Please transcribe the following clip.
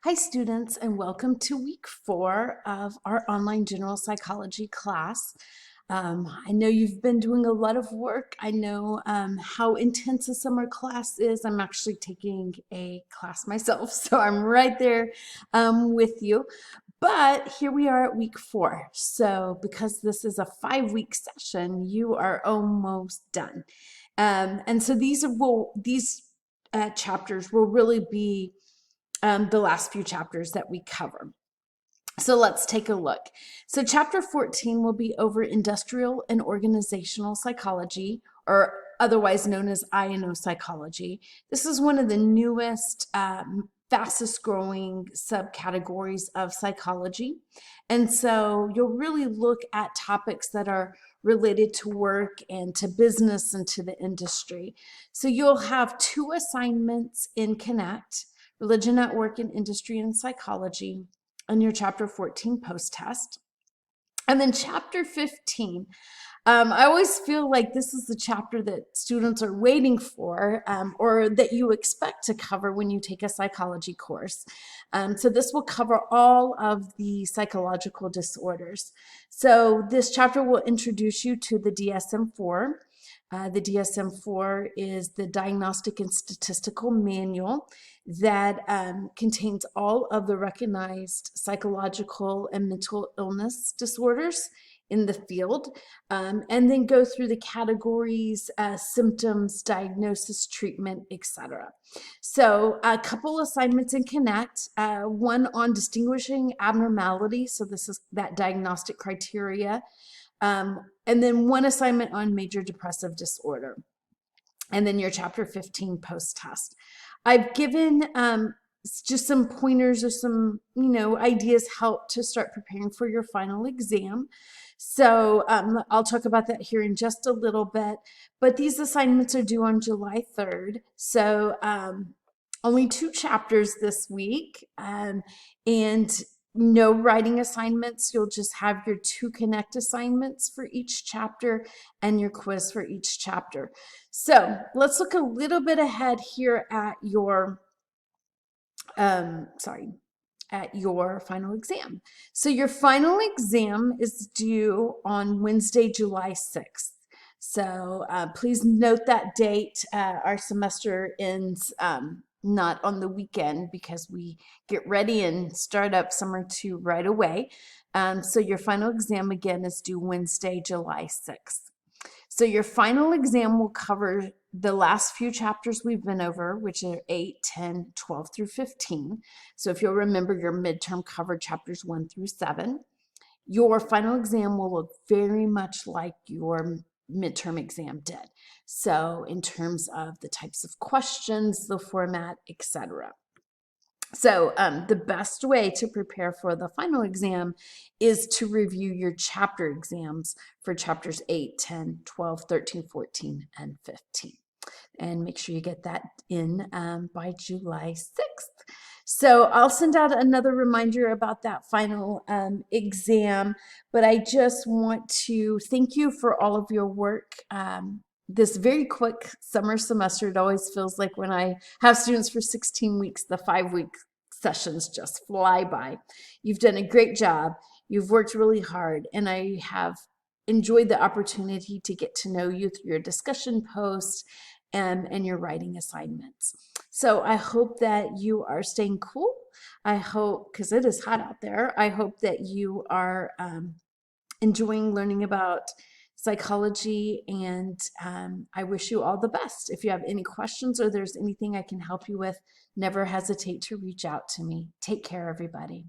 Hi students, and welcome to week 4 of our online general psychology class. I know you've been doing a lot of work. I know how intense a summer class is. I'm actually taking a class myself, so I'm right there with you. But here we are at week 4. So because this is a 5-week session, you are almost done. And so these chapters will really be the last few chapters that we cover. So let's take a look. So chapter 14 will be over industrial and organizational psychology, or otherwise known as I&O psychology. This is one of the newest, fastest growing subcategories of psychology. And so you'll really look at topics that are related to work and to business and to the industry. So you'll have 2 assignments in Connect, Religion at Work in Industry and Psychology, on your chapter 14 post-test. And then chapter 15, I always feel like this is the chapter that students are waiting for, or that you expect to cover when you take a psychology course. So this will cover all of the psychological disorders. So this chapter will introduce you to the DSM-4. The DSM-4 is the Diagnostic and Statistical Manual that contains all of the recognized psychological and mental illness disorders in the field, and then go through the categories, symptoms, diagnosis, treatment, etc. So a couple assignments in Connect, one on distinguishing abnormality, so this is that diagnostic criteria, and then one assignment on major depressive disorder, and then your chapter 15 post-test. I've given just some pointers or some, ideas help to start preparing for your final exam. So I'll talk about that here in just a little bit, but these assignments are due on July 3rd. So only 2 chapters this week, and no writing assignments. You'll just have your 2 Connect assignments for each chapter and your quiz for each chapter. So let's look a little bit ahead here at your, at your final exam. So your final exam is due on Wednesday, July 6th. So please note that date. Our semester ends not on the weekend because we get ready and start up summer 2 right away. So your final exam again is due Wednesday, July 6th. So your final exam will cover the last few chapters we've been over, which are 8, 10, 12 through 15. So if you'll remember, your midterm covered chapters 1 through 7. Your final exam will look very much like your midterm exam did. So in terms of the types of questions, the format, etc. So the best way to prepare for the final exam is to review your chapter exams for chapters 8, 10, 12, 13, 14, and 15. And make sure you get that in by July 6th. So I'll send out another reminder about that final exam, but I just want to thank you for all of your work. This very quick summer semester, it always feels like when I have students for 16 weeks, the 5-week sessions just fly by. You've done a great job. You've worked really hard, and I have enjoyed the opportunity to get to know you through your discussion posts and your writing assignments. So I hope that you are staying cool. I hope, because it is hot out there, I hope that you are enjoying learning about psychology, and I wish you all the best. If you have any questions or there's anything I can help you with, never hesitate to reach out to me. Take care, everybody.